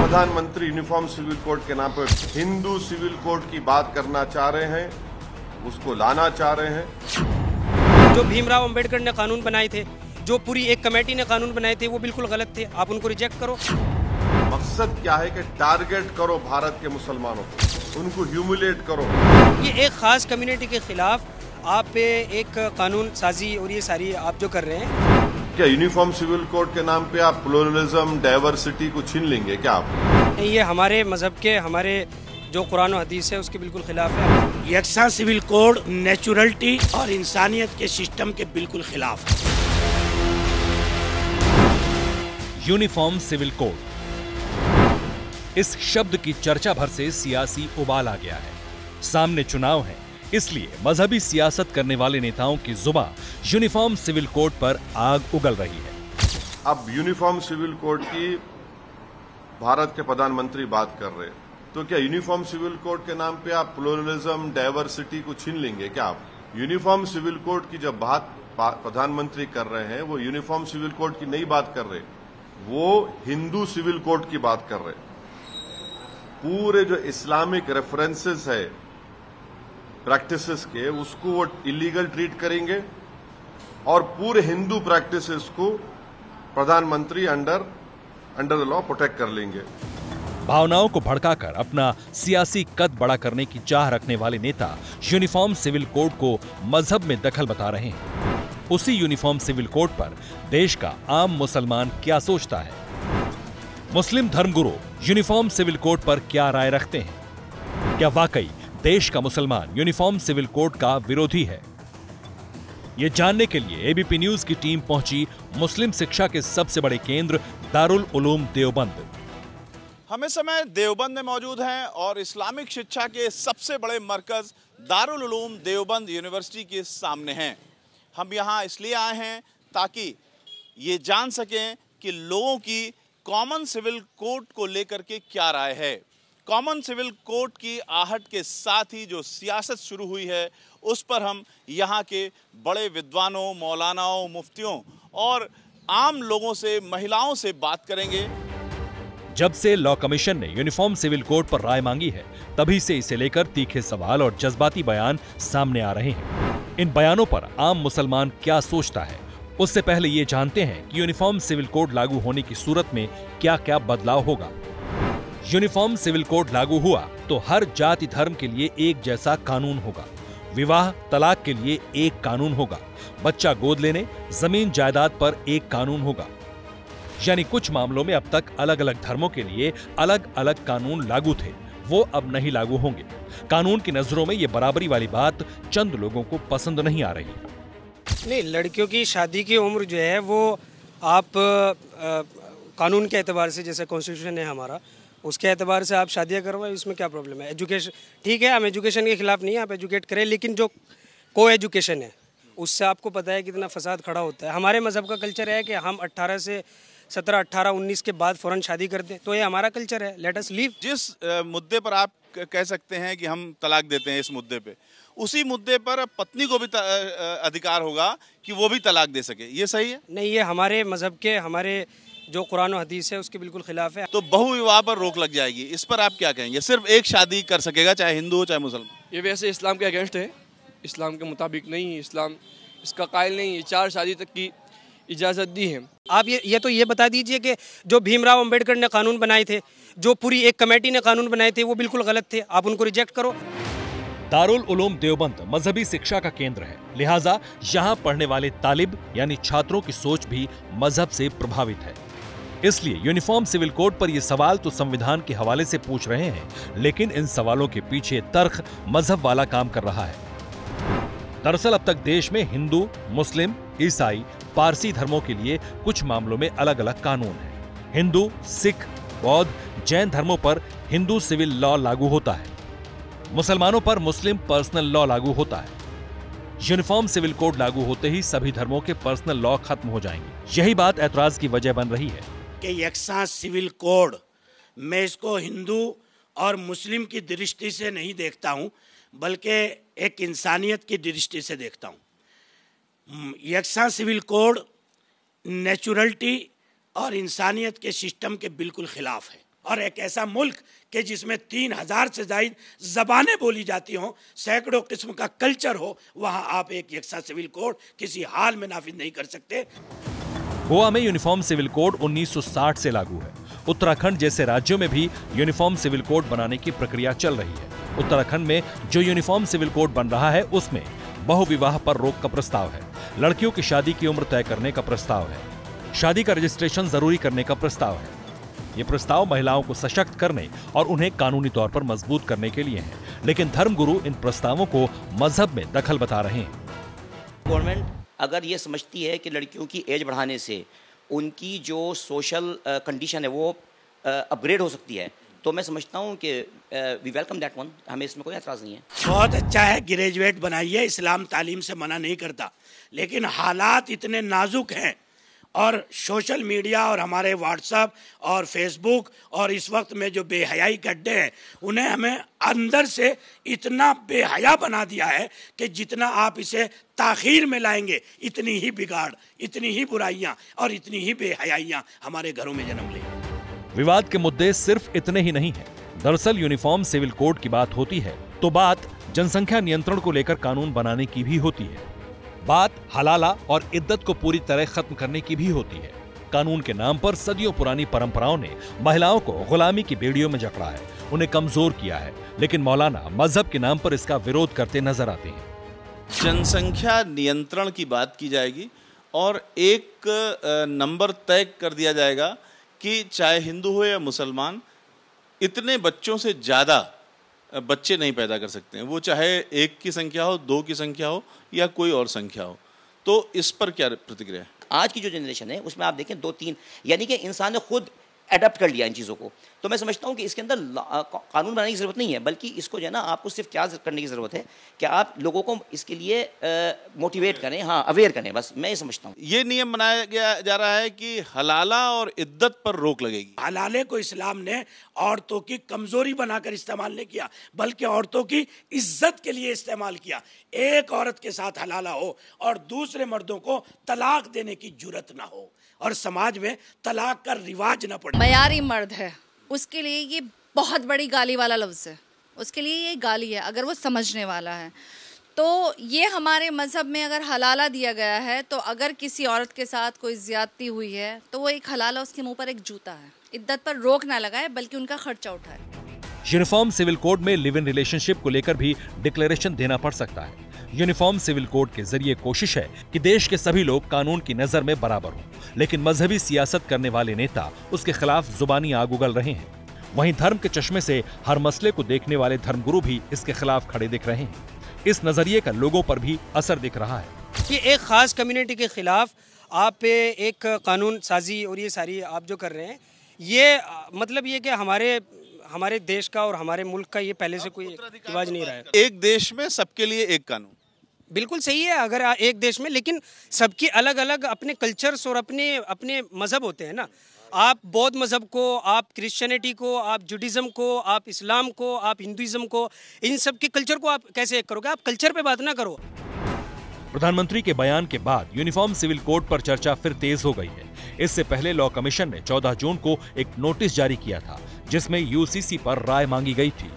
प्रधानमंत्री uniform civil code के नाम पर हिंदू सिविल कोड की बात करना चाह रहे हैं, उसको लाना चाह रहे हैं। जो भीमराव अंबेडकर ने कानून बनाए थे, जो पूरी एक कमेटी ने कानून बनाए थे, वो बिल्कुल गलत थे। आप उनको रिजेक्ट करो। मकसद क्या है कि टारगेट करो भारत के मुसलमानों को, उनको ह्यूमिलेट करो। ये एक खास कम्युनिटी के खिलाफ आप पे एक कानून साजी और ये सारी आप जो कर रहे हैं। क्या यूनिफॉर्म सिविल कोड के नाम पे आप प्लुरलिज्म, डाइवर्सिटी को छीन लेंगे क्या आप? ये हमारे मजहब के, हमारे जो कुरान और हदीस है उसके बिल्कुल खिलाफ है। यकसा सिविल कोड नेचुरलिटी और इंसानियत के सिस्टम के बिल्कुल खिलाफ है। यूनिफॉर्म सिविल कोड, इस शब्द की चर्चा भर से सियासी उबाल आ गया है। सामने चुनाव है, इसलिए मजहबी सियासत करने वाले नेताओं की जुबान यूनिफॉर्म सिविल कोड पर आग उगल रही है। अब यूनिफॉर्म सिविल कोड की भारत के प्रधानमंत्री बात कर रहे हैं, तो क्या यूनिफॉर्म सिविल कोड के नाम पे आप प्लुरलिज्म, डाइवर्सिटी को छीन लेंगे क्या आप? यूनिफॉर्म सिविल कोड की जब बात प्रधानमंत्री कर रहे हैं, वो यूनिफॉर्म सिविल कोड की नहीं बात कर रहे, वो हिंदू सिविल कोड की बात कर रहे। पूरे जो इस्लामिक रेफरेंसेस है प्रैक्टिसेस के, उसको वो इलीगल ट्रीट करेंगे और पूरे हिंदू प्रैक्टिसेस को प्रधानमंत्री अंडर द लॉ प्रोटेक्ट कर लेंगे। भावनाओं को भड़काकर अपना सियासी कद बड़ा करने की चाह रखने वाले नेता यूनिफॉर्म सिविल कोड को मजहब में दखल बता रहे हैं। उसी यूनिफॉर्म सिविल कोड पर देश का आम मुसलमान क्या सोचता है? मुस्लिम धर्मगुरु यूनिफॉर्म सिविल कोड पर क्या राय रखते हैं? क्या वाकई देश का मुसलमान यूनिफॉर्म सिविल कोड का विरोधी है? ये जानने के लिए एबीपी न्यूज की टीम पहुंची मुस्लिम शिक्षा के सबसे बड़े केंद्र दारुल उलूम देवबंद। हम इस समय देवबंद में मौजूद हैं और इस्लामिक शिक्षा के सबसे बड़े मरकज दारुल उलूम देवबंद यूनिवर्सिटी के सामने हैं। हम यहाँ इसलिए आए हैं ताकि ये जान सकें कि लोगों की कॉमन सिविल कोड को लेकर के क्या राय है। कॉमन सिविल कोड की आहट के साथ ही जो सियासत शुरू हुई है, उस पर हम यहाँ के बड़े विद्वानों, मौलानाओं, मुफ्तियों और आम लोगों से, महिलाओं से बात करेंगे। जब से लॉ कमीशन ने यूनिफॉर्म सिविल कोड पर राय मांगी है, तभी से इसे लेकर तीखे सवाल और जज्बाती बयान सामने आ रहे हैं। इन बयानों पर आम मुसलमान क्या सोचता है, उससे पहले ये जानते हैं कि यूनिफॉर्म सिविल कोड लागू होने की सूरत में क्या क्या बदलाव होगा। यूनिफॉर्म सिविल कोड लागू हुआ तो हर जाति धर्म के लिए एक जैसा कानून होगा। विवाह तलाक के लिए एक कानून होगा। बच्चा गोद लेने, जमीन जायदाद पर एक कानून होगा। यानी कुछ मामलों में अब तक अलग अलग धर्मों के लिए अलग अलग कानून लागू थे, वो अब नहीं लागू होंगे। कानून की नजरों में ये बराबरी वाली बात चंद लोगों को पसंद नहीं आ रही। नहीं, लड़कियों की शादी की उम्र जो है वो आप कानून के एतबार से, जैसे कॉन्स्टिट्यूशन है हमारा, उसके एतबार से आप शादियां करवाएं, इसमें क्या प्रॉब्लम है? एजुकेशन ठीक है, हम एजुकेशन के खिलाफ नहीं है, आप एजुकेट करें, लेकिन जो को एजुकेशन है उससे आपको पता है कितना फसाद खड़ा होता है। हमारे मजहब का कल्चर है कि हम 18 से 17, 18, 19 के बाद फौरन शादी कर दें, तो ये हमारा कल्चर है। Let us leave. जिस मुद्दे पर आप कह सकते हैं कि हम तलाक देते हैं, इस मुद्दे पे, उसी मुद्दे पर पत्नी को भी अधिकार होगा कि वो भी तलाक दे सके। ये सही है? नहीं, ये हमारे मजहब के, हमारे जो कुरान और हदीस है उसके बिल्कुल खिलाफ है। तो बहुविवाह पर रोक लग जाएगी, इस पर आप क्या कहेंगे? सिर्फ एक शादी कर सकेगा, चाहे हिंदू हो चाहे मुसलमान। ये वैसे इस्लाम के अगेंस्ट है, इस्लाम के मुताबिक नहीं, इस्लाम इसका कायल नहीं है। 4 शादी तक की इजाज़त दी है। आप ये बता दीजिए कि जो भीमराव अंबेडकर ने कानून बनाए थे, जो पूरी एक कमेटी ने कानून बनाए थे, वो बिल्कुल गलत थे। आप उनको रिजेक्ट करो। दारुल उलूम देवबंद मजहबी शिक्षा का केंद्र है, लिहाजा यहाँ पढ़ने वाले तालिब यानी छात्रों की सोच भी मजहब से प्रभावित है। इसलिए यूनिफॉर्म सिविल कोड पर ये सवाल तो संविधान के हवाले से पूछ रहे हैं, लेकिन इन सवालों के पीछे तर्क मजहब वाला काम कर रहा है। दरअसल अब तक देश में हिंदू, मुस्लिम, ईसाई, पारसी धर्मों के लिए कुछ मामलों में अलग अलग कानून हैं। हिंदू, सिख, बौद्ध, जैन धर्मों पर हिंदू सिविल लॉ लागू होता है। मुसलमानों पर मुस्लिम पर्सनल लॉ लागू होता है। यूनिफॉर्म सिविल कोड लागू होते ही सभी धर्मों के पर्सनल लॉ खत्म हो जाएंगे। यही बात ऐतराज की वजह बन रही है कि यकसा सिविल कोड, मैं इसको हिंदू और मुस्लिम की दृष्टि से नहीं देखता हूं, बल्कि एक इंसानियत की दृष्टि से देखता हूं। यकसा सिविल कोड नेचुरलिटी और इंसानियत के सिस्टम के बिल्कुल खिलाफ है और एक ऐसा मुल्क कि जिसमें 3000 से ज़ायद ज़बानें बोली जाती हों, सैकड़ों किस्म का कल्चर हो, वहाँ आप एक यकसा सिविल कोड किसी हाल में नाफिज नहीं कर सकते। गोवा में यूनिफॉर्म सिविल कोड 1960 से लागू है। उत्तराखंड जैसे राज्यों में भी यूनिफॉर्म सिविल कोड बनाने की प्रक्रिया चल रही है। उत्तराखंड में जो यूनिफॉर्म सिविल कोड बन रहा है उसमें बहुविवाह पर रोक का प्रस्ताव है, लड़कियों की शादी की उम्र तय करने का प्रस्ताव है, शादी का रजिस्ट्रेशन जरूरी करने का प्रस्ताव है। ये प्रस्ताव महिलाओं को सशक्त करने और उन्हें कानूनी तौर पर मजबूत करने के लिए हैं, लेकिन धर्मगुरु इन प्रस्तावों को मजहब में दखल बता रहे हैं। गवर्नमेंट अगर ये समझती है कि लड़कियों की एज बढ़ाने से उनकी जो सोशल कंडीशन है वो अपग्रेड हो सकती है, तो मैं समझता हूँ कि वी वेलकम दैट वन, हमें इसमें कोई एतराज़ नहीं है। बहुत अच्छा है, ग्रेजुएट बनाइए, इस्लाम तालीम से मना नहीं करता, लेकिन हालात इतने नाजुक हैं और सोशल मीडिया और हमारे व्हाट्सएप और फेसबुक और इस वक्त में जो बेहयाई गड्ढे हैं उन्हें हमें अंदर से इतना बेहया बना दिया है कि जितना आप इसे ताखीर में लाएंगे इतनी ही बिगाड़, इतनी ही बुराइयां और इतनी ही बेहयाइयां हमारे घरों में जन्म लेंगी। विवाद के मुद्दे सिर्फ इतने ही नहीं हैं। दरअसल यूनिफॉर्म सिविल कोड की बात होती है तो बात जनसंख्या नियंत्रण को लेकर कानून बनाने की भी होती है। बात हलाला और इद्दत को पूरी तरह खत्म करने की भी होती है। कानून के नाम पर सदियों पुरानी परंपराओं ने महिलाओं को गुलामी की बेड़ियों में जकड़ा है, उन्हें कमजोर किया है, लेकिन मौलाना मजहब के नाम पर इसका विरोध करते नजर आते हैं। जनसंख्या नियंत्रण की बात की जाएगी और एक नंबर तय कर दिया जाएगा कि चाहे हिंदू हो या मुसलमान, इतने बच्चों से ज़्यादा बच्चे नहीं पैदा कर सकते हैं, वो चाहे 1 की संख्या हो, 2 की संख्या हो या कोई और संख्या हो। तो इस पर क्या प्रतिक्रिया है? आज की जो जनरेशन है उसमें आप देखें 2-3, यानी कि इंसान ने खुद अडॉप्ट कर लिया इन चीज़ों को। तो मैं समझता हूँ कि इसके अंदर कानून बनाने की ज़रूरत नहीं है, बल्कि इसको जो है ना आपको सिर्फ क्या करने की ज़रूरत है कि आप लोगों को इसके लिए मोटिवेट करें, हाँ अवेयर करें, बस मैं ये समझता हूँ। ये नियम बनाया गया जा रहा है कि हलाला और इद्दत पर रोक लगेगी। हलाले को इस्लाम ने औरतों की कमजोरी बनाकर इस्तेमाल नहीं किया, बल्कि औरतों की इज्जत के लिए इस्तेमाल किया। एक औरत के साथ हलाला हो और दूसरे मर्दों को तलाक देने की जुर्रत ना हो और समाज में तलाक का रिवाज ना पड़े। मयारी मर्द है, उसके लिए ये बहुत बड़ी गाली वाला लफ्ज़ है, उसके लिए ये गाली है अगर वो समझने वाला है। तो ये हमारे मज़हब में अगर हलाला दिया गया है, तो अगर किसी औरत के साथ कोई ज़्यादती हुई है तो वो एक हलाला उसके मुंह पर एक जूता है। इद्दत पर रोक ना लगाए बल्कि उनका खर्चा उठाए। यूनिफॉर्म सिविल कोड में लिव इन रिलेशनशिप को लेकर भी डिक्लेरेशन देना पड़ सकता है। यूनिफॉर्म सिविल कोड के जरिए कोशिश है कि देश के सभी लोग कानून की नजर में बराबर हों, लेकिन मजहबी सियासत करने वाले नेता उसके खिलाफ जुबानी आग उगल रहे हैं। वहीं धर्म के चश्मे से हर मसले को देखने वाले धर्मगुरु भी इसके खिलाफ खड़े दिख रहे हैं। इस नजरिए का लोगों पर भी असर दिख रहा है कि एक खास कम्युनिटी के खिलाफ आप एक कानून साजी और ये सारी आप जो कर रहे हैं, ये मतलब ये कि हमारे देश का और हमारे मुल्क का ये पहले से कोई रिवाज नहीं रहा है। एक देश में सबके लिए एक कानून, बिल्कुल सही है अगर एक देश में, लेकिन सबकी अलग अलग अपने कल्चर्स और अपने मज़हब होते हैं ना। आप बौद्ध मज़हब को, आप क्रिश्चियनिटी को, आप जुडिज़म को, आप इस्लाम को, आप हिंदुइज्म को, इन सब के कल्चर को आप कैसे एक करोगे? आप कल्चर पे बात ना करो। प्रधानमंत्री के बयान के बाद यूनिफॉर्म सिविल कोड पर चर्चा फिर तेज हो गई है। इससे पहले लॉ कमीशन ने 14 जून को एक नोटिस जारी किया था जिसमें यूसीसी पर राय मांगी गई थी।